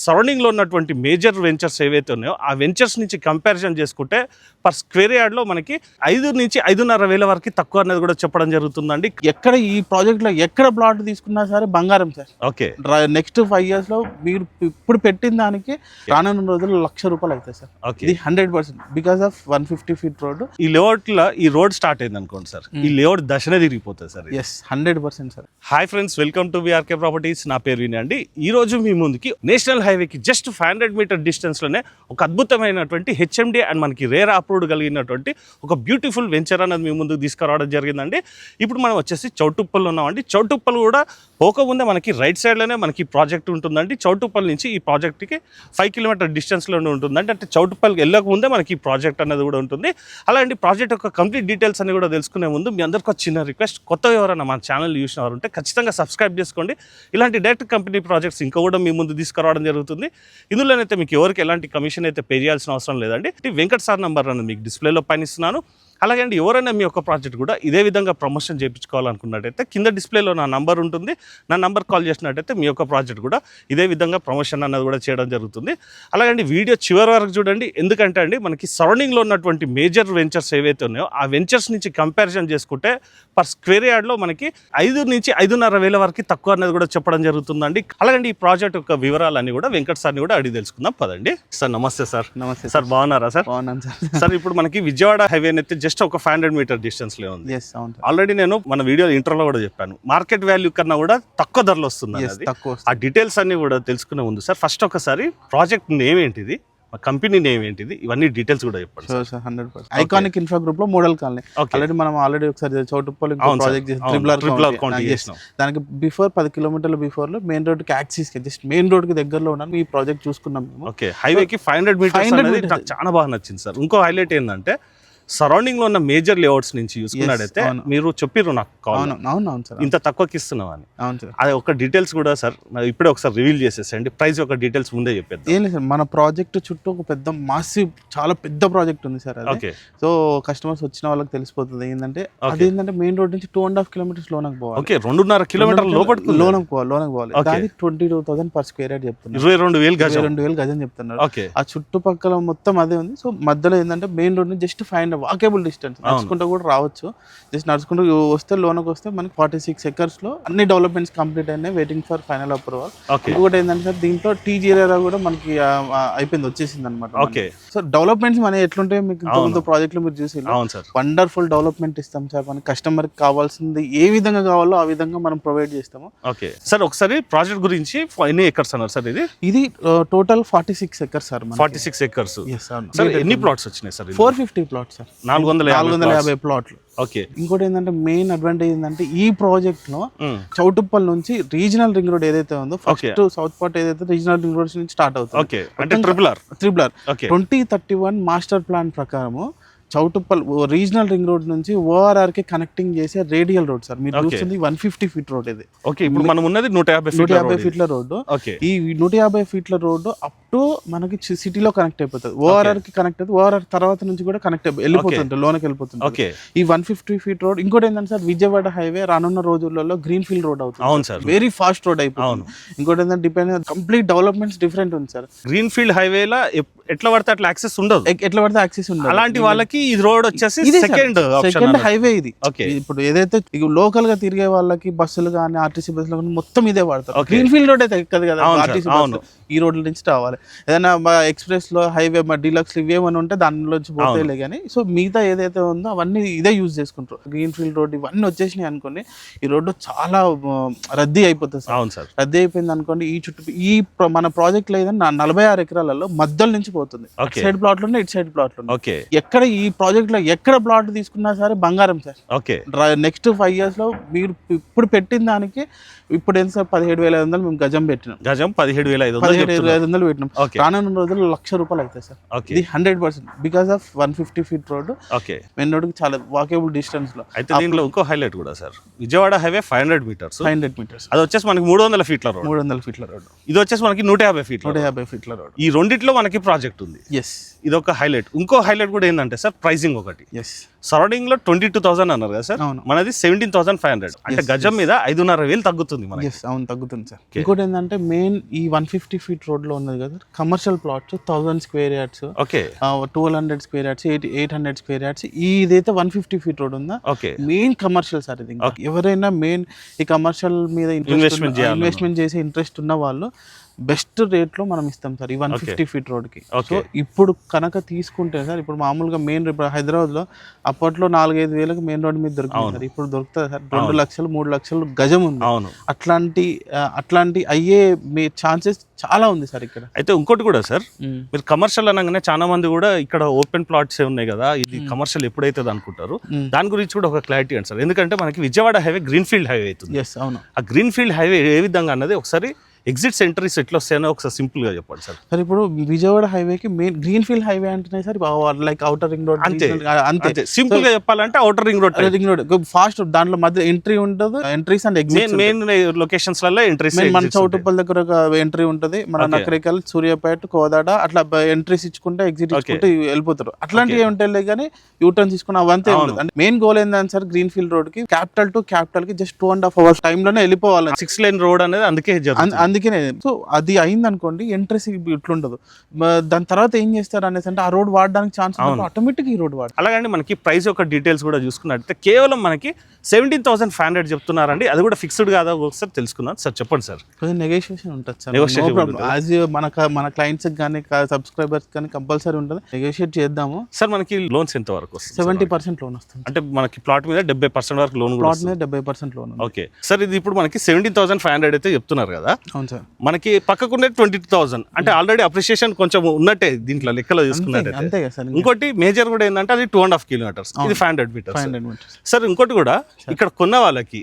సరౌండింగ్లో ఉన్నటువంటి major ventures ఏవైతే ఉన్నాయో ఆ వెంచర్స్ నుంచి కంపారిజన్ చేసుకుంటే పర్ స్క్వేర్ యార్డ్లో మనకి 5 నుంచి 5.5 వేల వరకు తక్కువ అనేది కూడా చెప్పడం జరుగుతుందండి. ఎక్కడ ఈ ప్రాజెక్ట్లో ఎక్కడ ప్లాట్ తీసుకున్నా సరే బంగారం సార్. ఓకే, నెక్స్ట్ 5 years లో మీరు ఇప్పుడు పెట్టిన దానికి రానున్న రోజుల్లో ₹1,00,000 అవుతాయి సార్. ఇది 100% బికాస్ ఆఫ్ 150 feet రోడ్. ఈ లేఅవుట్లో ఈ రోడ్ స్టార్ట్ అయింది అనుకోండి సార్, ఈ లేఅవుట్ దశనే తిరిగిపోతుంది sir. Yes, 100% sir. Hi friends, welcome to VRK properties. నా పేరు వినయ్ అండి. ఈ రోజు మీ ముందుకి నేషనల్ హైవేకి జస్ట్ 500 మీటర్ డిస్టెన్స్ లోనే ఒక అద్భుతమైనటువంటి హెచ్ఎండి అండ్ మనకి రేర్ అప్రూవ్డ్ కలిగినటువంటి ఒక బ్యూటిఫుల్ వెంచర్ అనేది మీ ముందుకు తీసుకురావడం జరిగిందండి. ఇప్పుడు మనం వచ్చేసి చౌటుప్పల్లో ఉన్నామండి. చౌటుప్పల్ కూడా పోకముందే మనకి రైట్ సైడ్లోనే మనకి ప్రాజెక్ట్ ఉంటుందండి. చౌటుప్పల్ నుంచి ఈ ప్రాజెక్ట్కి 5 kilometer డిస్టెన్స్లోనే ఉంటుందండి. అంటే చౌటుప్పల్కి వెళ్ళకముందే మనకి ఈ ప్రాజెక్ట్ అనేది కూడా ఉంటుంది. అలాంటి ప్రాజెక్ట్ యొక్క కంప్లీట్ డీటెయిల్స్ అన్ని కూడా తెలుసుకునే ముందు మీ అందరికీ ఒక చిన్న రిక్వెస్ట్, కొత్తగా ఎవరైనా మన ఛానల్ చూసిన వారు ఉంటే ఖచ్చితంగా సబ్స్క్రైబ్ చేసుకోండి. ఇలాంటి డైరెక్ట్ కంపెనీ ప్రాజెక్ట్స్ ఇంకా కూడా మీ ముందు తీసుకురావడం జరుగుతుంది. ఇందులోనైతే మీకు ఎవరికి ఎలాంటి కమిషన్ అయితే పే చేయాల్సిన అవసరం లేదండి. వెంకట్ సార్ నంబర్ అనేది మీకు డిస్ప్లేలో పైన ఇస్తున్నాను. అలాగే అండి, ఎవరైనా మీ యొక్క ప్రాజెక్ట్ కూడా ఇదే విధంగా ప్రమోషన్ చేయించుకోవాలనుకున్నట్టయితే కింద డిస్ప్లేలో నా నంబర్ ఉంటుంది. నా నంబర్ కాల్ చేసినట్టయితే మీ యొక్క ప్రాజెక్ట్ కూడా ఇదే విధంగా ప్రమోషన్ అన్నది కూడా చేయడం జరుగుతుంది. అలాగే అండి, వీడియో చివరి వరకు చూడండి. ఎందుకంటే అండి, మనకి సరౌండింగ్లో ఉన్నటువంటి మేజర్ వెంచర్స్ ఏవైతే ఉన్నాయో ఆ వెంచర్స్ నుంచి కంపారిజన్ చేసుకుంటే పర్ స్క్వేర్ యార్డ్లో మనకి 5 నుంచి 5.5 వేల వరకు తక్కువ అనేది కూడా చెప్పడం జరుగుతుందండి. అలాగే ఈ ప్రాజెక్ట్ యొక్క వివరాలన్నీ కూడా వెంకట్ సార్ని కూడా అడిగి తెలుసుకుందాం పదండి. సార్ నమస్తే సార్. నమస్తే సార్, బాగున్నారా సార్? బాగున్నాను సార్. సార్, ఇప్పుడు మనకి విజయవాడ హైవే అయితే జస్ట్ ఒక 500 మీటర్ డిస్టెన్స్ లో ఉంది. ఆల్రెడీ నేను మన వీడియో ఇంటర్లో కూడా చెప్పాను, మార్కెట్ వాల్యూ కన్నా కూడా తక్కువ ధరలో వస్తుంది. ఆ డీటెయిల్స్ అన్ని కూడా తెలుసుకునే ముందు సార్, ఫస్ట్ ఒకసారి ప్రాజెక్ట్ నేమ్ ఏంటిది, కంపెనీ నేమ్ ఏంటిది, ఇవన్నీ డీటెయిల్స్ కూడా చెప్పండి. 100% ఐకానిక్ ఇన్ఫ్రా గ్రూప్ లో మోడల్ కాలనీ. ఆల్రెడీ ఒకసారి చౌటుప్పల్ ప్రాజెక్ట్ చేసి దానికి బిఫోర్ 10 kilometers బిఫోర్ లో మెయిన్ రోడ్ కి యాక్సిస్ కి జస్ట్ మెయిన్ రోడ్ కి దగ్గరలో ఉన్నాను. ఈ ప్రాజెక్ట్ చూసుకున్నాం మేము. ఓకే, హైవేకి 500 మీటర్స్ అనేది నాకు చాలా బాగా నచ్చింది సార్. ఇంకో హైలైట్ ఏంటంటే సరౌండింగ్ లో ఉన్న మేజర్ లేఅవుట్స్ నుంచి చూసుకున్నట్టయితే మీరు చెప్పిర్రు నాకు ఇంత తక్కువకి ఇస్తున్నామని. అది ఒక డీటెయిల్స్ కూడా సార్ ఇప్పుడే ఒకసారి రివీల్ చేసేసండి. ప్రైస్ యొక్క డీటెయిల్స్ ముందే చెప్పేది. ఏం లేదు సార్, మన ప్రాజెక్ట్ చుట్టూ ఒక పెద్ద మాసివ్ చాలా పెద్ద ప్రాజెక్ట్ ఉంది సార్. ఓకే, సో కస్టమర్స్ వచ్చిన వాళ్ళకి తెలిసిపోతుంది ఏంటంటే అదేంటంటే మెయిన్ రోడ్ నుంచి 2.5 kilometers లోనకి పోవాలి. ఓకే, 2.5 kilometers లోనకి పోవాలి. దానికి 22,000 per square యార్డ్ చెప్తున్నారు. 22,000 గజం చెప్తున్నారు. ఆ చుట్టుపక్కల మొత్తం అదే ఉంది. సో మధ్యలో ఏంటంటే మెయిన్ రోడ్ నుంచి జస్ట్ 500 వాకేబుల్ డిస్టెన్స్, నడుచుకుంటూ కూడా రావచ్చు. జస్ట్ నడుచుకుంటూ వస్తే లోనకి వస్తే మనకి 46 acres లో అన్ని డెవలప్మెంట్స్ కంప్లీట్ అయినాయి, వెయిటింగ్ ఫర్ ఫైనల్ అప్రూవల్. ఇంకొకటి ఏంటంటే సార్, దీంట్లో టీజీఆర్ఆర్ కూడా మనకి అయిపోయింది, వచ్చేసింది అనమాట. ఓకే, సో డెవలప్మెంట్స్ మన ఎట్లుంటాయి మీకు ప్రాజెక్ట్ లో మీరు చూసి వండర్ఫుల్ డెవలప్మెంట్ ఇస్తాం సార్. మన కస్టమర్ కి కావాల్సింది ఏ విధంగా కావాలో ఆ విధంగా మనం ప్రొవైడ్ చేస్తాము. ఓకే సార్, ఒకసారి ప్రాజెక్ట్ గురించి ఎన్ని ఎకర్స్ అన్నారు సార్? ఇది total 46 acres sir. 46 acres. Sir ఎన్ని ప్లాట్స్ వచ్చినాయి సార్? 450 plots sir. 450 ప్లాట్లు. ఓకే, ఇంకోటి ఏంటంటే మెయిన్ అడ్వాంటేజ్ ఏంటంటే ఈ ప్రాజెక్ట్ లో చౌటుప్పల్ నుంచి రీజనల్ రింగ్ రోడ్ ఏదైతే ఉందో ఫస్ట్ సౌత్ పార్ట్ ఏదైతే రీజనల్ రింగ్ రోడ్ నుంచి స్టార్ట్ అవుతుంది. ఓకే, అంటే ట్రిపుల్ ఆర్ 2031 మాస్టర్ ప్లాన్ ప్రకారము చౌటుప్పల్ రీజనల్ రింగ్ రోడ్ నుంచి ORR కి కనెక్టింగ్ చేసే రేడియల్ రోడ్ సార్. మీరు చూస్తుంది 150 feet రోడ్ ఇది. ఓకే, ఇప్పుడు మనం ఉన్నది 150 feet రోడ్. ఈ 150 feet రోడ్ అప్ టు మనకి సిటీలో కనెక్ట్ అయిపోతుంది. ORR కి కనెక్ట్ అవుతుంది. ORR తర్వాత నుంచి కూడా కనెక్ట్ వెళ్ళిపోతుంది, లోనకి వెళ్ళిపోతుంది. ఈ 150 feet రోడ్. ఇంకోటి ఏంటంటే సార్, విజయవాడ హైవే రానున్న రోజులలో గ్రీన్ ఫీల్డ్ రోడ్ అవుతుంది. వెరీ ఫాస్ట్ రోడ్ అయిపోతుంది. ఇంకోటి ఏంటంటే డిపెండ్ కంప్లీట్ డెవలప్మెంట్స్ డిఫరెంట్ ఉంది సార్. గ్రీన్ ఫీల్డ్ హైవేలా ఎట్లా పడితే అట్లా యాక్సెస్ ఉండదు. అలాంటి వాళ్ళకి ఈ రోడ్ వచ్చేసి సెకండ్ హైవే ఇది. ఇప్పుడు ఏదైతే లోకల్ గా తిరిగే వాళ్ళకి బస్సులు కానీ ఆర్టీసీ బస్సులు కానీ మొత్తం ఇదే వాడతారు. గ్రీన్ ఫీల్డ్ రోడ్ అయితే ఎక్కదు కదా ఆర్టీసీ బస్సు. ఈ రోడ్ల నుంచి రావాలి. ఏదైనా ఎక్స్ప్రెస్ లో హైవే డీలక్స్ ఇవేమని ఉంటే దానిలోంచి పోతేలే కానీ. సో మిగతా ఏదైతే ఉందో అవన్నీ ఇదే యూజ్ చేసుకుంటారు. గ్రీన్ ఫీల్డ్ రోడ్ ఇవన్నీ వచ్చేసినాయి అనుకోండి, ఈ రోడ్డు చాలా రద్దీ అయిపోతుంది సార్. రద్దీ అయిపోయింది అనుకోండి, ఈ చుట్టూ ఈ మన ప్రాజెక్ట్ లో ఏదైనా 46 acres మధ్యలో నుంచి పోతుంది. సైడ్ ప్లాట్ లో ఇటు సైడ్ ప్లాట్ లో ఎక్కడ ఈ ప్రాజెక్ట్ లో ఎక్కడ ప్లాట్ తీసుకున్నా సరే బంగారం సార్. ఓకే, నెక్స్ట్ 5 years లో మీరు ఇప్పుడు పెట్టిన దానికి ఇప్పుడు ఎంత సార్ 17,500 మేము గజం పెట్టినాం. గజం 17,500 పెట్టినాం. రానున్న రోజుల్లో ₹1,00,000 అవుతాయి సార్. ఇది 100% because of 150 feet road. Main road కి చాలా వాకేబుల్ డిస్టెన్స్ లో. అయితే దీంట్లో ఇంకో హైలైట్ కూడా సార్, విజయవాడ హైవే 500 meters. అది వచ్చేసి మనకి 300 feet రోడ్. 300 feet road. ఇది వచ్చేసి మనకి 150 feet రోడ్. ఈ రెండిట్లో మనకి ప్రాజెక్ట్ ఉంది. ఎస్, ఇదొక హైలైట్. ఇంకో హైలైట్ కూడా ఏంటంటే సార్ ప్రైసింగ్ ఒకటి. ఎస్ సరౌండింగ్ లో 22,000 అన్నారు కదా సార్, అవును. మనది 17,500 అంటే గజం మీద 5,500 తగ్గుతుంది మనకి. ఎస్ అవును తగ్గుతుంది సార్. ఇంకోటి ఏంటంటే మెయిన్ ఈ 150 feet రోడ్ లో ఉన్నది కదా commercial plots 1000 square yards, okay 1200 square yards, 800 square yards. ఇదైతే 150 feet రోడ్ ఉందా ఓకే మెయిన్ కమర్షియల్ సార్ ఇది. ఎవరైనా మెయిన్ ఈ కమర్షియల్ మీద ఇన్వెస్ట్మెంట్ చేసే ఇంట్రెస్ట్ ఉన్న వాళ్ళు బెస్ట్ రేట్లో మనం ఇస్తాం సార్ ఈ 150 feet రోడ్కి. సో ఇప్పుడు కనుక తీసుకుంటే సార్ ఇప్పుడు మామూలుగా మెయిన్ హైదరాబాద్లో అప్పట్లో 4-5 వేలకు మెయిన్ రోడ్ మీద దొరుకుతుంది సార్, ఇప్పుడు దొరుకుతుంది సార్ 2 లక్షలు 3 లక్షలు గజం ఉంది. అట్లాంటి అయ్యే ఛాన్సెస్ చాలా ఉంది సార్ ఇక్కడ. అయితే ఇంకోటి కూడా సార్, మీరు కమర్షియల్ అనగానే చాలా మంది కూడా ఇక్కడ ఓపెన్ ప్లాట్స్ ఉన్నాయి కదా, ఇది కమర్షియల్ ఎప్పుడైతే అనుకుంటారు, దాని గురించి కూడా ఒక క్లారిటీ అండి సార్. ఎందుకంటే మనకి Vijayawada highway green field highway అవుతుంది. అవును. ఆ గ్రీన్ ఫీల్డ్ హైవే ఏ విధంగా అన్నది ఒకసారి ఎగ్జిట్స్ ఎంట్రీస్ ఎట్లా వస్తాయో ఒకసారి సింపుల్ గా చెప్పండి సార్. సార్ ఇప్పుడు విజయవాడ హైవేకి మెయిన్ గ్రీన్ ఫీల్డ్ హైవే అంటున్నాయి sir, like outer ring road అంతే సింపుల్ గా చెప్పాలంటే అవుటర్ రింగ్ రోడ్ ఫాస్ట్ దాంట్లో మధ్య ఎంట్రీ ఉంటుంది, entries and exits main locations లలో ఎంట్రీస్. మన చౌటుప్పల్ దగ్గర ఒక ఎంట్రీ ఉంటుంది, మన నకరికల్, సూర్యాపేట, కోదాడ అట్లా ఎంట్రీస్ ఇచ్చుకుంటే ఎగ్జిట్ ఇచ్చుకుంటే వెళ్ళిపోతారు. అట్లాంటివి ఉంటాయి కానీ యూటర్న్స్ తీసుకుని అవంతే ఉంటుంది. అంటే మెయిన్ గోల్ ఏంటంటే సార్ గ్రీన్ ఫీల్డ్ రోడ్ కి క్యాపిటల్ టు క్యాపిటల్ కి జస్ట్ 2.5 hours టైమ్ లోనే వెళ్ళిపోవాలి. 6 lane రోడ్ అనేది అందుకనే. సో అది అయింది అనుకోండి ఎంట్రెస్ ఇట్లుండదు. దాని తర్వాత ఏం చేస్తారు అనేసి అంటే ఆ రోడ్ వాడడానికి ఛాన్స్ ఆటోమేటిక్ ఈ రోడ్ వాడు. అలాగండి మనకి ప్రైస్ యొక్క డీటెయిల్స్ కూడా చూసుకున్నట్లయితే కేవలం మనకి 17,500 చెప్తున్నారండి. అది కూడా ఫిక్స్డ్ కాదా ఒకసారి తెలుసుకుందాం సార్. చెప్పండి సార్. నెగోషియేషన్ ఉంటుంది సార్, యాజ్ మన క్లయింట్స్ కానీ సబ్స్క్రైబర్స్ కానీ కంపల్సరీ ఉంటుంది, నెగోషియేట్ చేద్దాము సార్. మనకి లోన్స్ ఎంత వరకు వస్తుంది? 70% లోన్ వస్తుంది. అంటే మనకి ప్లాట్ మీద 70% వరకు లోన్, ప్లాట్ మీద 70% లోన్. Okay sir. ఇది ఇప్పుడు మనకి 17,500 అయితే చెప్తున్నారు కదా. అవును సార్. మనకి పక్కకుండే 22,000 అంటే ఆల్రెడీ అప్రిషియేషన్ కొంచెం ఉన్నట్టే దీంట్లో లెక్కలో చూసుకున్నట్టు. అంతే కదా సార్. ఇంకోటి మేజర్ కూడా ఏంటంటే అది 2.5 kilometers, ఇది 500 meters సార్. ఇంకోటి కూడా ఇక్కడ కొన్న వాళ్ళకి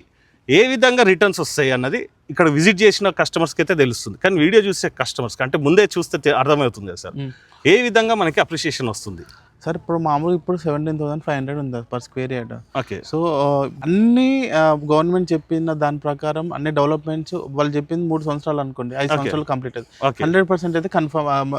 ఏ విధంగా రిటర్న్స్ వస్తాయి అన్నది ఇక్కడ విజిట్ చేసిన కస్టమర్స్కి అయితే తెలుస్తుంది, కానీ వీడియో చూసే కస్టమర్స్కి అంటే ముందే చూస్తే అర్థమవుతుంది కదా సార్ ఏ విధంగా మనకి అప్రిషియేషన్ వస్తుంది సార్. ఇప్పుడు మామూలుగా ఇప్పుడు 17,500 ఉంది per square yard. Okay. So అన్ని గవర్నమెంట్ చెప్పిన దాని ప్రకారం అన్ని డెవలప్మెంట్స్ వాళ్ళు చెప్పింది 3 సంవత్సరాలు అనుకోండి, 5 సంవత్సరాలు కంప్లీట్ అవుతుంది. 100% అయితే కన్ఫర్మ్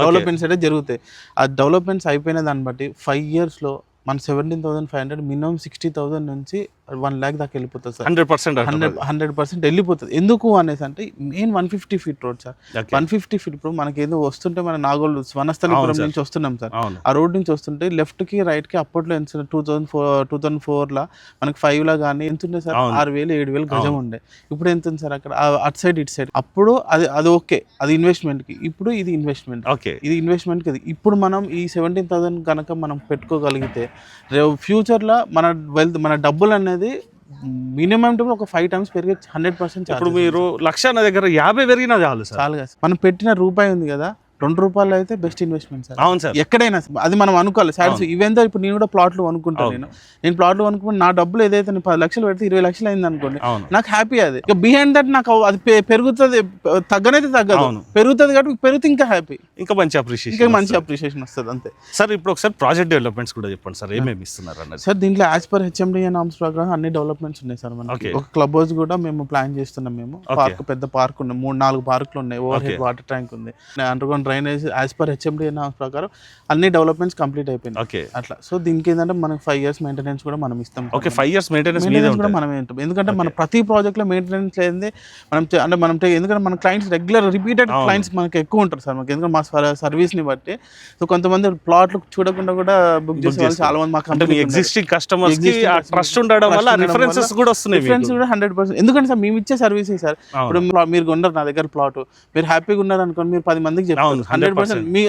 డెవలప్మెంట్స్ అయితే జరుగుతాయి. ఆ డెవలప్మెంట్స్ అయిపోయిన దాన్ని బట్టి 5 years లో మన 17,500 మినిమం 60,000 నుంచి 1 lakh దాకా వెళ్ళిపోతుంది సార్. 100% వెళ్ళిపోతుంది. ఎందుకు అనేసి అంటే main 150 feet road sir. 150 feet ఇప్పుడు మనకి ఏదో వస్తుంటే మన నాగోల్ వనస్థలిపురం నుంచి వస్తున్నాం సార్, ఆ రోడ్ నుంచి వస్తుంటే లెఫ్ట్ కి రైట్ కి అప్పట్లో ఎంత 2004 లా మనకి 5 లా కానీ ఎంత ఉండే సార్, 6,000-7,000 గజం ఉండే. ఇప్పుడు ఎంత ఉంది సార్ అక్కడ అటు సైడ్ ఇటు సైడ్. అప్పుడు అది ఓకే, అది ఇన్వెస్ట్మెంట్ కి. ఇప్పుడు ఇది ఇన్వెస్ట్మెంట్, ఇది ఇన్వెస్ట్మెంట్ కి. ఇప్పుడు మనం ఈ 17,000 కనుక మనం పెట్టుకోగలిగితే ఫ్యూచర్ లో మన వెల్త్ మన డబ్బులు అనేది మినిమం ఒక 5 times పెరిగే 100%. ఇప్పుడు మీరు 1,00,000 నా దగ్గర 50 పెరిగినా చాలు సార్. చాలు కదా. మనం పెట్టిన రూపాయి ఉంది కదా, 2 రూపాయలు అయితే బెస్ట్ ఇన్వెస్ట్మెంట్ సార్. అవును సార్. ఎక్కడైనా అది మనం అనుకోవాలి సాటిస్ఫై. ఇవేందో ఇప్పుడు నేను కూడా ప్లాట్లు అనుకుంటాను, నేను ప్లాట్లు అనుకుని నా డబ్బులు ఏదైతే 10 లక్షలు పెడితే 20 లక్షలు అయింది అనుకోండి, నాకు హ్యాపీ. అది ఇక బిహైండ్ దట్ నాకు అది పెరుగుతుంది, తగ్గనైతే తగ్గదు, పెరుగుతుంది కాబట్టి పెరిగితే ఇంకా హ్యాపీ, ఇంకా మంచి అప్రిషియేషన్ వస్తుంది అంతే సార్. ఇప్పుడు ఒకసారి ప్రాజెక్ట్ డెవలప్మెంట్స్ కూడా చెప్పండి సార్, ఏమేమి ఇస్తున్నారు అన్నది సార్. దీంట్లో యాజ్ పర్ HMDA నామ్స్ ప్రకారం అన్ని డెవలప్మెంట్స్ ఉన్నాయి సార్. మనకి ఒక క్లబ్ హౌస్ కూడా మేము ప్లాన్ చేస్తున్నాం. మేము పార్క్, పెద్ద పార్క్ ఉన్నాయి, 3-4 పార్కులు ఉన్నాయి, ఓవర్ హెడ్ వాటర్ ట్యాంక్ ఉంది, underground drainage. As per HMDA norms ప్రకారం అన్ని డెవలప్మెంట్స్ కంప్లీట్ అయిపోయినాయి అట్లా. సో దీనికి ఏంటంటే మనకి 5 years మెయింటెనెన్స్ కూడా మనం ఇస్తాం. ఓకే, 5 years మెయింటెనెన్స్ కూడా మనం ఏంటాం, ఎందుకంటే మన ప్రతి ప్రాజెక్ట్ లో మెయింటెనెన్స్ లేనిదే మనం ఎందుకంటే మన క్లయింట్స్ రెగ్యులర్ రిపీటెడ్ క్లయింట్స్ మనకి ఎక్కువ ఉంటారు సార్ మనకి, ఎందుకంటే మా సర్వీస్ ని బట్టి. సో కొంతమంది ప్లాట్లు చూడకుండా కూడా బుక్ చేసే వాళ్ళు చాలా మంది మా కంపెనీ ఎగ్జిస్టింగ్ కస్టమర్స్ కి ట్రస్ట్ ఉండడం వల్ల రిఫరెన్సెస్ కూడా వస్తున్నాయి. రిఫరెన్స్ కూడా 100%, ఎందుకంటే సార్ మేము ఇచ్చే సర్వీస్ సార్. ఇప్పుడు మీరు కొన్నారు నా దగ్గర ప్లాట్, మీరు హ్యాపీగా ఉన్నారు అనుకోండి, మీరు 10 మందికి చెప్తారు. 100% మీ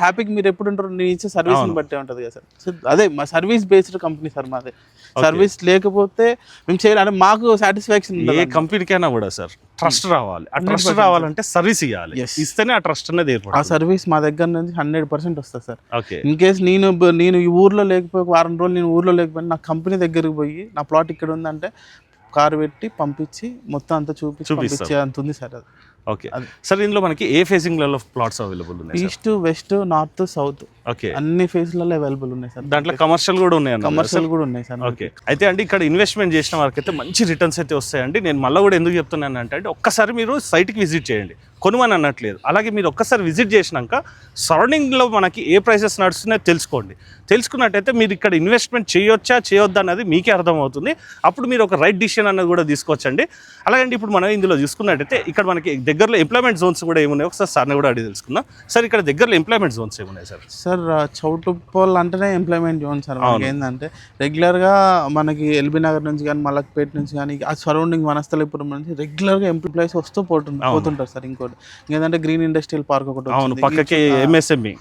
హ్యాపీకి మీరు ఎప్పుడు ఉంటారు, నేను ఇచ్చే సర్వీస్ ని బట్టే ఉంటుంది కదా సార్. సో అదే మా సర్వీస్ బేస్డ్ కంపెనీ సార్ మాది. సర్వీస్ లేకపోతే మేము చేయాలి అంటే మాకు సాటిస్ఫాక్షన్. ఏ కంపెనీకైనా కూడా సార్ ట్రస్ట్ రావాలి. ఆ ట్రస్ట్ రావాలంటే సర్వీస్ ఇవ్వాలి, ఇస్తేనే ఆ ట్రస్ట్ అనేది ఏర్పడుతుంది. ఆ సర్వీస్ మా దగ్గర నుంచి 100% వస్తుంది సార్. ఇన్ కేస్ నేను ఈ ఊర్లో లేకపోయి 1 వారం రోజులు నేను ఊర్లో లేకపోయినా నా కంపెనీ దగ్గరికి పోయి నా ప్లాట్ ఇక్కడ ఉందంటే కారు పెట్టి పంపించి మొత్తం అంతా చూపించి అంత ఉంది సార్ అది. Okay sir. ఇందులో మనకి ఏ ఫేసింగ్లలో ప్లాట్స్ అవైలబుల్ ఉన్నాయి? East, west, north, south, okay అన్ని ఫేజ్లలో అవైలబుల్ ఉన్నాయి సార్. దాంట్లో కమర్షియల్ కూడా ఉన్నాయి, కమర్షియల్ కూడా ఉన్నాయి సార్. ఓకే. అయితే అండి ఇక్కడ ఇన్వెస్ట్మెంట్ చేసిన వారికి అయితే మంచి రిటర్న్స్ అయితే వస్తాయండి. నేను మళ్ళీ కూడా ఎందుకు చెప్తున్నాను అంటే ఒక్కసారి మీరు సైట్కి విజిట్ చేయండి, కొనుమని అనట్లేదు. అలాగే మీరు ఒక్కసారి విజిట్ చేసినాక సరౌండింగ్లో మనకి ఏ ప్రైసెస్ నడుస్తున్నాయో తెలుసుకోండి. తెలుసుకున్నట్టయితే మీరు ఇక్కడ ఇన్వెస్ట్మెంట్ చేయొచ్చా చేయొద్దా అన్నది మీకే అర్థమవుతుంది. అప్పుడు మీరు ఒక రైట్ డిసిషన్ అన్నది కూడా తీసుకోవచ్చండి. అలాగే ఇప్పుడు మనం ఇందులో చూసుకున్నట్టయితే ఇక్కడ మనకి దగ్గరలో ఎంప్లాయ్మెంట్ జోన్స్ కూడా ఏమున్నాయి ఒకసారి సార్ని కూడా అడిగి తెలుసుకుందాం. సార్ ఇక్కడ దగ్గరలో ఎంప్లాయ్మెంట్ జోన్స్ ఏమున్నాయి సార్? సార్ చౌటుప్పల్ అంటేనే ఎంప్లాయ్మెంట్ జోన్ సార్. మనకి ఏంటంటే రెగ్యులర్గా మనకి ఎల్బీ నగర్ నుంచి కానీ మలక్పేట నుంచి కానీ ఆ సరౌండింగ్ వనస్థలిపురం నుంచి రెగ్యులర్గా ఎంప్లాయీస్ వస్తూ పోతుంటారు సార్. ఇంకోటి ఏంటంటే గ్రీన్ ఇండస్ట్రియల్ పార్క్ ఒకటి పక్కకి MSME,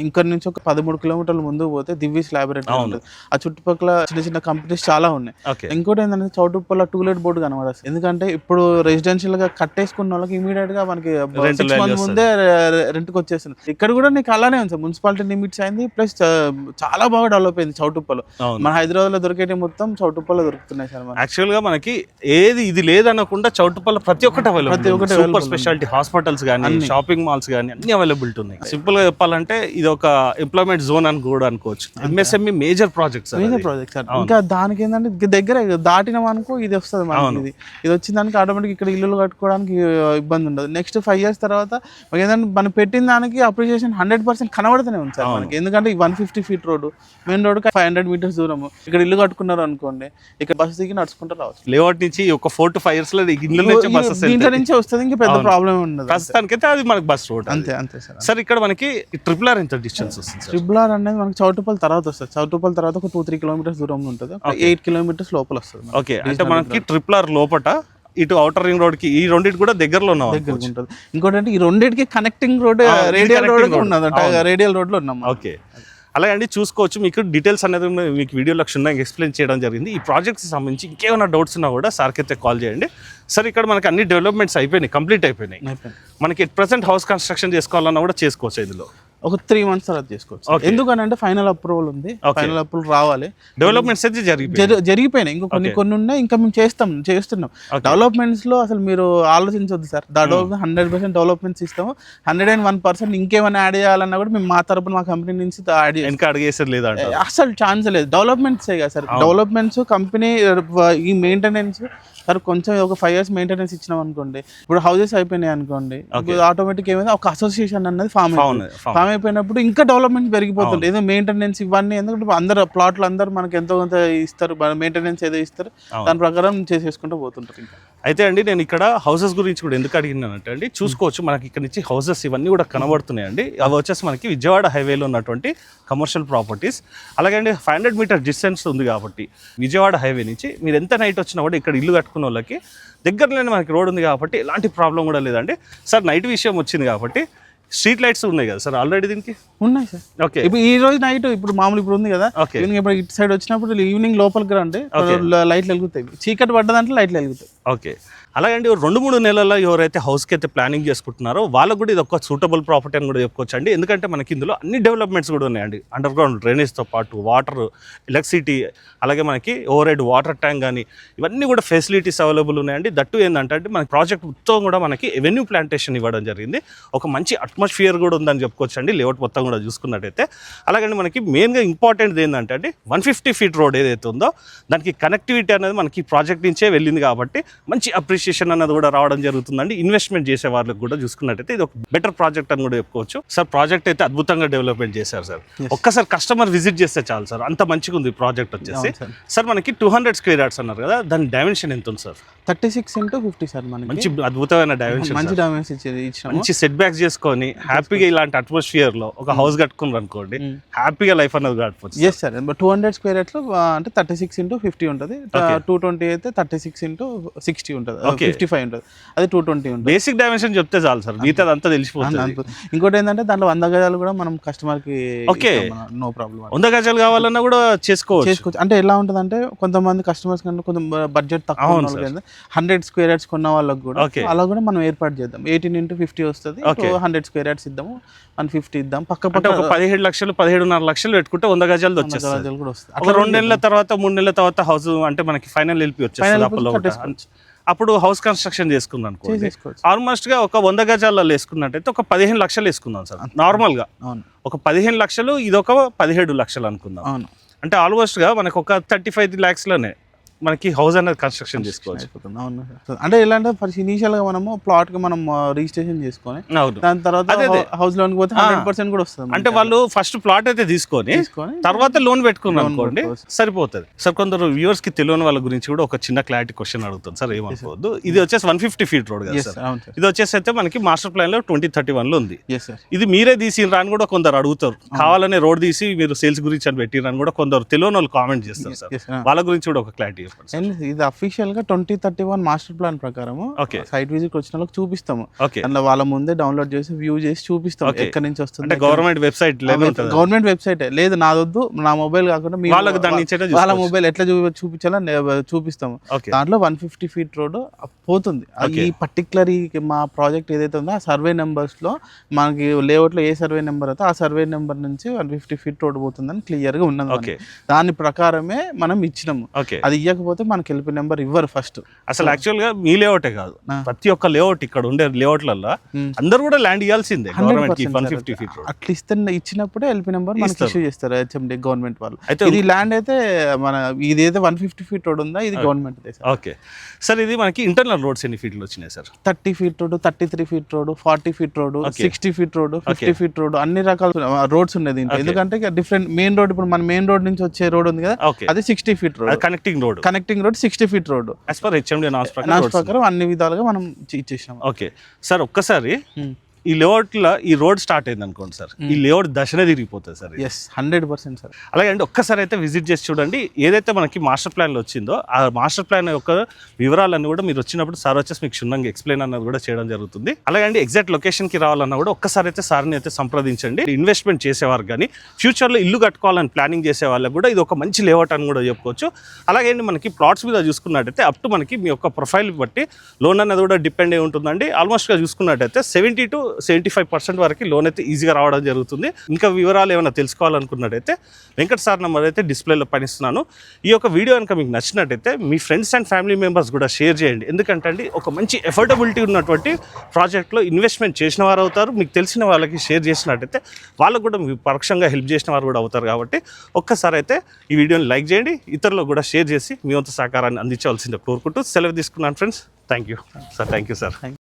ఇక్కడ నుంచి ఒక 13 కిలోమీటర్ల ముందుకు పోతే దివ్యస్ ల్యాబొరేటరీ ఉంటుంది. ఆ చుట్టుపక్కల చిన్న చిన్న కంపెనీస్ చాలా ఉన్నాయి. ఇంకోటి ఏంటంటే చౌటుప్పల్ టూలెట్ బోర్డు కనబడదు. ఎందుకంటే ఇప్పుడు రెసిడెన్షియల్ గా కట్టేసుకున్న వాళ్ళకి ఇమీడియట్ గా మనకి 6 months ముందే రెంట్కి వచ్చేస్తుంది. ఇక్కడ కూడా నీకు అలానే ఉంది సార్. మున్సిపాలిటీ లిమిట్స్ అయింది, ప్లస్ చాలా బాగా డెవలప్ అయింది చౌటుప్పల్. మన హైదరాబాద్ లో దొరికేటి మొత్తం చౌటుప్పల్ దొరుకుతున్నాయి సార్. యాక్చువల్ గా మనకి ఏది ఇది లేదనకుండా చౌటుప్పల్ ప్రతి ఒక్కటి అవైలబుల్. సూపర్ స్పెషాలిటీ హాస్పిటల్స్ కానీ షాపింగ్ మాల్స్ కానీ అన్ని అవైలబిలిటీ ఉన్నాయి. సింపుల్ గా చెప్పాలంటే ఇది ఒక ఎంప్లాయ్మెంట్ జోన్ అని కూడా అనుకోవచ్చు. MSME major project sir. ఇంకా దానికి ఏంటంటే దగ్గర దాటినాం అనుకో ఇది వస్తుంది మనకి. ఇది వచ్చిన దానికి ఆటోమేటిక్ ఇక్కడ ఇల్లు కట్టుకోవడానికి ఇబ్బంది ఉండదు. నెక్స్ట్ 5 years తర్వాత ఏంటంటే మనం పెట్టిన దానికి అప్రిషియేషన్ 100% కనబడుతూనే ఉంది సార్ మనకి. ఎందుకంటే 150 feet road, main road 500 meters దూరము. ఇక్కడ ఇల్లు కట్టుకున్నారు అనుకోండి, ఇక్కడ బస్సు దిగి నడుచుకుంటూ రావచ్చు. లేఅవుట్ నుంచి ఒక 4 to 5 years లో దీంట్లో నుంచి వస్తుంది. ఇంకా పెద్ద ప్రాబ్లం ఉండదు. ప్రస్తుతానికైతే అది మనకి బస్ రోడ్. అంతే అంతే సార్. సార్ ఇక్కడ మనకి ట్రిపుల్ ఆర్ ఎంత డిస్టెన్స్ వస్తుంది? ట్రిపుల్ ఆర్ అనేది మనకి చౌటుప్పల్ తర్వాత వస్తుంది. చౌటుప్పల్ తర్వాత ఒక 2-3 kilometers దూరంలో ఉంటుంది. 8 kilometers లోపల వస్తుంది. ఓకే, అంటే మనకి ట్రిపుల్ ఆర్ లోపట ఇటు ఔటర్ రింగ్ రోడ్ కి ఈ రెండింటి కూడా దగ్గరలో ఉంటుంది. ఇంకోటి అంటే ఈ రెండింటికి కనెక్టింగ్ రోడ్ రేడియల్ రోడ్ ఉన్నది. రేడియల్ రోడ్ లో ఉన్నాం. ఓకే, అలాగే అండి చూసుకోవచ్చు. మీకు డీటెయిల్స్ అనేది మీకు వీడియోలో క్షుణ్ణంగా ఎక్స్ప్లెయిన్ చేయడం జరిగింది. ఈ ప్రాజెక్ట్కి సంబంధించి ఇంకేమైనా డౌట్స్ ఉన్నా కూడా సార్కి అయితే కాల్ చేయండి. సార్ ఇక్కడ మనకి అన్ని డెవలప్మెంట్స్ అయిపోయినాయి, కంప్లీట్ అయిపోయినాయి. మనకి ఎట్ ప్రెసెంట్ హౌస్ కన్స్ట్రక్షన్ చేసుకోవాలన్నా కూడా చేసుకోవచ్చు. ఇందులో ఒక 3 months తర్వాత చేసుకోవచ్చు. ఎందుకనంటే ఫైనల్ అప్రూవల్ ఉంది. ఫైనల్ అప్రూవల్ రావాలి. డెవలప్మెంట్స్ అయితే జరిగిపోయినాయి. ఇంకా కొన్ని ఉన్నాయి, ఇంకా మేము చేస్తున్నాం. డెవలప్మెంట్స్ లో అసలు మీరు ఆలోచించవద్దు సార్. 100% డెవలప్మెంట్స్ ఇస్తాము. 101% ఇంకేమైనా యాడ్ చేయాలన్నా కూడా మేము మా తరపున మా కంపెనీ నుంచి యాడ్ అడిగేసారు లేదా అసలు ఛాన్స్ లేదు. డెవలప్మెంట్సే కదా సార్. డెవలప్మెంట్స్ కంపెనీ ఈ మెయింటెనెన్స్ సార్ కొంచెం ఒక 5 years మెయింటెనెన్స్ ఇచ్చినాం అనుకోండి. ఇప్పుడు హౌసెస్ అయిపోయినాయి అనుకోండి, ఆటోమేటిక్ ఏమైనా ఒక అసోసియేషన్ అన్నది ఫామ్ అయిపోయినప్పుడు ఇంకా డెవలప్మెంట్ పెరిగిపోతుంది. ఏదో మెయింటెనెన్స్ ఇవన్నీ, ఎందుకంటే అందరు ప్లాట్లు అందరూ మనకి ఎంతో కొంత ఇస్తారు, మెయింటెనెన్స్ ఏదో ఇస్తారు, దాని ప్రకారం చేసేసుకుంటూ పోతుంటారు. ఇంకా అయితే అండి నేను ఇక్కడ హౌసెస్ గురించి కూడా ఎందుకు అడిగినానంటే అండి, చూసుకోవచ్చు మనకి ఇక్కడ నుంచి హౌసెస్ ఇవన్నీ కూడా కనబడుతున్నాయండి. అవి వచ్చేసి మనకి విజయవాడ హైవేలో ఉన్నటువంటి కమర్షియల్ ప్రాపర్టీస్. అలాగే అండి 500 meters డిస్టెన్స్ ఉంది కాబట్టి విజయవాడ హైవే నుంచి మీరు ఎంత నైట్ వచ్చినా కూడా ఇక్కడ ఇల్లు కట్టుకున్న వాళ్ళకి దగ్గరలోనే మనకి రోడ్ ఉంది కాబట్టి ఎలాంటి ప్రాబ్లం కూడా లేదండి. సార్ నైట్ విషయం వచ్చింది కాబట్టి స్ట్రీట్ లైట్స్ ఉన్నాయి కదా సార్ ఆల్రెడీ దీనికి? ఉన్నాయి సార్. ఓకే, ఇప్పుడు ఈ రోజు నైట్ ఇప్పుడు మామూలు ఇప్పుడు ఉంది కదా, ఈవినింగ్ ఇప్పుడు ఇటు సైడ్ వచ్చినప్పుడు ఈవినింగ్ లోపలికి రండి, లైట్లు వెలుగుతాయి. చీకటి పడ్డ దాంట్లో లైట్లు వెలుగుతాయి. ఓకే, అలాగండి 2-3 నెలల్లో ఎవరైతే హౌస్కి అయితే ప్లానింగ్ చేసుకుంటున్నారో వాళ్ళకు కూడా ఇది ఒక సూటబుల్ ప్రాపర్టీ అని కూడా చెప్పుకోవచ్చు అండి. ఎందుకంటే మనకి ఇందులో అన్ని డెవలప్మెంట్స్ కూడా ఉన్నాయండి. అండర్ గ్రౌండ్ డ్రైనేజ్తో పాటు వాటర్, ఎలక్ట్రిసిటీ, అలాగే మనకి ఓవర్ హెడ్ వాటర్ ట్యాంక్ కానీ ఇవన్నీ కూడా ఫెసిలిటీస్ అవైలబుల్ ఉన్నాయండి. దట్టు ఏంటంటే మనకి ప్రాజెక్ట్ మొత్తం కూడా మనకి ఎవెన్యూ ప్లాంటేషన్ ఇవ్వడం జరిగింది. ఒక మంచి అట్మాస్ఫియర్ కూడా ఉందని చెప్పుకోవచ్చు అండి లేఅవుట్ మొత్తం కూడా చూసుకున్నట్టయితే. అలాగే మనకి మెయిన్గా ఇంపార్టెంట్ ఏంటంటే అండి 150 feet రోడ్ ఏదైతే ఉందో దానికి కనెక్టివిటీ అనేది మనకి ప్రాజెక్ట్ నుంచే వెళ్ళింది కాబట్టి మంచి అప్రిషియేషన్ అన్నది కూడా రావడం జరుగుతుందండి. ఇన్వెస్ట్మెంట్ చేసే వాళ్ళకి కూడా చూసుకున్నట్టయితే ఇది ఒక బెటర్ ప్రాజెక్ట్ అని కూడా చెప్పుకోవచ్చు. సార్ ప్రాజెక్ట్ అయితే అద్భుతంగా డెవలప్మెంట్ చేశారు సార్. ఒక్కసారి కస్టమర్ విజిట్ చేస్తే చాలు సార్, అంత మంచిగా ఉంది ప్రాజెక్ట్ వచ్చేసి. సార్ మనకి 200 square yards అన్నారు కదా, దాని డైమెన్షన్ ఎంత ఉంది సార్? 36x50 sir. మనకి మంచి అద్భుతమైన డైమెన్షన్, మంచి డైమెన్షన్ ఇచ్చాము. మంచి సెట్ బ్యాక్స్ చేసుకొని హ్యాపీగా ఇలాంటి అట్మాస్ఫియర్ లో ఒక హౌస్ కట్టుకున్నారు అనుకోండి, హ్యాపీగా లైఫ్ అన్నది గడపచ్చు. ఎస్ సార్, 200 square yards లో అంటే 36x50 ఉంటుంది. 220 అయితే 36x60 ఉంటుంది. 55 ఉంటుంది. అది 220 ఉంటుంది. బేసిక్ డైమెన్షన్ చెప్తే చాలు సార్, మిగతా అంతా తెలిసిపోతుంది. ఇంకోటి ఏంటంటే దాంట్లో 100 గజాలు కూడా మనం కస్టమర్ కి నో ప్రాబ్లం. 100 గజాలు కావాలన్నా కూడా చేసుకోవచ్చు. అంటే ఎలా ఉంటుంది అంటే కొంతమంది కస్టమర్స్ కన్నా కొంచెం బడ్జెట్ తక్కువ 100 square yards కొన్న వాళ్ళకి కూడా అలా కూడా మనం ఏర్పాటు చేద్దాం. 18x50 వస్తుంది. 100 square yards ఇద్దాము, 150 ఇద్దాం. పక్క 17 లక్షలు 17.5 లక్షలు పెట్టుకుంటే 100 గజాలు వచ్చేస్తుంది. ఒక 2 నెలల తర్వాత 3 నెలల తర్వాత హౌస్ అంటే మనకి ఫైనల్ ఎల్పి వచ్చేస్తుంది. అప్పుడు హౌస్ కన్స్ట్రక్షన్ చేసుకుందాం అనుకోండి, ఆల్మోస్ట్ గా ఒక 100 గజాలలో వేసుకున్నట్టయితే ఒక 15 లక్షలు వేసుకుందాం సార్ నార్మల్ గా. ఒక 15 లక్షలు, ఇది ఒక 17 లక్షలు అనుకుందాం. అంటే ఆల్మోస్ట్ గా మనకు ఒక 35 lakhs లోనే మనకి హౌస్ అనేది కన్స్ట్రక్షన్ చేసుకోవచ్చు. అయిపోతుంది. అవును సార్. అంటే ఎలా అంటే ఫస్ట్ ఇనీషియల్ గా మనము ప్లాట్ కి మనం రిజిస్ట్రేషన్ చేసుకొని అవును. దాని తర్వాత హౌస్ లోన్ పోతే 100% కూడా వస్తుంది. అంటే వాళ్ళు ఫస్ట్ ప్లాట్ అయితే తీసుకొని తర్వాత లోన్ పెట్టుకున్నాం అనుకోండి సరిపోతుంది. సార్ కొందరు వ్యూవర్స్ కి తెలియని వాళ్ళ గురించి కూడా ఒక చిన్న క్లారిటీ క్వశ్చన్ అడుగుతుంది సార్, ఏమనుకోవద్దు. ఇది వచ్చేసి 150 feet రోడ్ కదా సార్, ఇది వచ్చేసి అయితే మనకి మాస్టర్ ప్లాన్ లో 2031 లో ఉంది. ఇది మీరే తీసిరా అని కూడా కొందరు అడుగుతారు, కావాలనే రోడ్ తీసి మీరు సేల్స్ గురించి అని పెట్టిరని కూడా కొందరు తెలియని వాళ్ళు కామెంట్ చేస్తారు సార్, వాళ్ళ గురించి కూడా ఒక క్లారిటీ చెప్పండి. ఇది అఫీషియల్ గా 2031 మాస్టర్ ప్లాన్ ప్రకారం సైట్ విజిట్ వచ్చిన వాళ్ళకి చూపిస్తాము. అందులో వాళ్ళ ముందే డౌన్లోడ్ చేసి వ్యూ చేసి చూపిస్తాం ఎక్కడి నుంచి వస్తుంది. గవర్నమెంట్ వెబ్సైట్ గవర్నమెంట్ వెబ్సైట్ లేదు నాదొద్దు, నా మొబైల్ కాకుండా వాళ్ళ మొబైల్ ఎట్లా చూపించాలని చూపిస్తాము. దాంట్లో 150 feet రోడ్ పోతుంది. ఈ పర్టికులర్ మా ప్రాజెక్ట్ ఏదైతే ఉందో ఆ సర్వే నెంబర్స్ లో మనకి లేఅవుట్ లో ఏ సర్వే నెంబర్ అయితే ఆ సర్వే నెంబర్ నుంచి 150 feet రోడ్ పోతుందని క్లియర్ గా ఉన్నది. దాని ప్రకారమే మనం ఇచ్చినాము. అది ఇవ్వకపోతే మనకి ఎల్పి నెంబర్ ఇవ్వరు ఫస్ట్. అసలు యాక్చువల్ గా మీ లేఅవుటే కాదు, ప్రతి ఒక్క లేఅవుట్ ఇక్కడ ఉండే లేఅవుట్లలో అందరూ కూడా ల్యాండ్ ఇవ్వాల్సిందే గవర్నమెంట్ కి 150 feet రోడ్. అట్లా ఇచ్చినప్పుడే ఎల్పి నెంబర్ మనకి ఇష్యూ చేస్తారు హెచ్ఎండి గవర్నమెంట్ వాళ్ళు. ఇది ల్యాండ్ అయితే మన ఇది ఏదో 150 feet రోడ్ ఉందా ఇది గవర్నమెంట్. ఓకే సార్, ఇది మనకి ఇంటర్నల్ రోడ్స్ ఎన్ని ఫీట్లు వచ్చినాయి sir? 30 feet road, 33 feet road, 40 feet road, 60 feet road, 50 feet road, అన్ని రకాల రోడ్స్ ఉన్నాయి దీంట్లో. ఎందుకంటే డిఫరెంట్ మెయిన్ రోడ్, ఇప్పుడు మన మెయిన్ రోడ్ నుంచి వచ్చే రోడ్ ఉంది కదా, అది 60 feet road, connecting road 60 feet road. As per HMD norms ప్రకారం అన్ని విధాలుగా మనం ఇచ్చేసాం. ఓకే సార్, ఒక్కసారి ఈ లేఅవుట్ లో ఈ రోడ్ స్టార్ట్ అయింది అనుకోండి సార్, ఈ లేఅవుట్ దశనే తిరిగిపోతుంది సార్. 100% సార్. అలాగే అండి, ఒక్కసారి అయితే విజిట్ చేసి చూడండి. ఏదైతే మనకి మాస్టర్ ప్లాన్ లో వచ్చిందో ఆ మాస్టర్ ప్లాన్ యొక్క వివరాలన్నీ కూడా మీరు వచ్చినప్పుడు సార్ వచ్చేసి మీకు క్షుణ్ణంగా ఎక్స్ప్లెయిన్ అన్నది కూడా చేయడం జరుగుతుంది. అలాగే అండి, ఎగ్జాక్ట్ లొకేషన్ కి రావాలన్నా కూడా ఒక్కసారి అయితే సార్ని అయితే సంప్రదించండి. ఇన్వెస్ట్మెంట్ చేసేవారు కానీ ఫ్యూచర్ లో ఇల్లు కట్టుకోవాలని ప్లానింగ్ చేసే వాళ్ళకి కూడా ఇది ఒక మంచి లేఅవుట్ అని కూడా చెప్పుకోవచ్చు. అలాగే అండి, మనకి ప్లాట్స్ మీద చూసుకున్నట్టయితే అప్ టు మనకి మీ యొక్క ప్రొఫైల్ బట్టి లోన్ అనేది కూడా డిపెండ్ అయి ఉంటుందండి. ఆల్మోస్ట్ గా చూసుకున్నట్టయితే 70 to 75% వరకు లోన్ అయితే ఈజీగా రావడం జరుగుతుంది. ఇంకా వివరాలు ఏమైనా తెలుసుకోవాలనుకున్నట్టయితే వెంకట్ సార్ నెంబర్ అయితే డిస్ప్లేలో పనిస్తున్నాను. ఈ యొక్క వీడియో కనుక మీకు నచ్చినట్టయితే మీ ఫ్రెండ్స్ అండ్ ఫ్యామిలీ మెంబర్స్ కూడా షేర్ చేయండి. ఎందుకంటే అండి, ఒక మంచి ఎఫోర్డబిలిటీ ఉన్నటువంటి ప్రాజెక్ట్లో ఇన్వెస్ట్మెంట్ చేసిన వారు అవుతారు. మీకు తెలిసిన వాళ్ళకి షేర్ చేసినట్టయితే వాళ్ళకు కూడా మీకు పరోక్షంగా హెల్ప్ చేసిన వారు కూడా అవుతారు. కాబట్టి ఒక్కసారి అయితే ఈ వీడియోని లైక్ చేయండి, ఇతరులకు కూడా షేర్ చేసి మీ వంతు సహకారాన్ని అందించవలసిందే కోరుకుంటూ సెలవు తీసుకున్నాను ఫ్రెండ్స్. Thank you sir.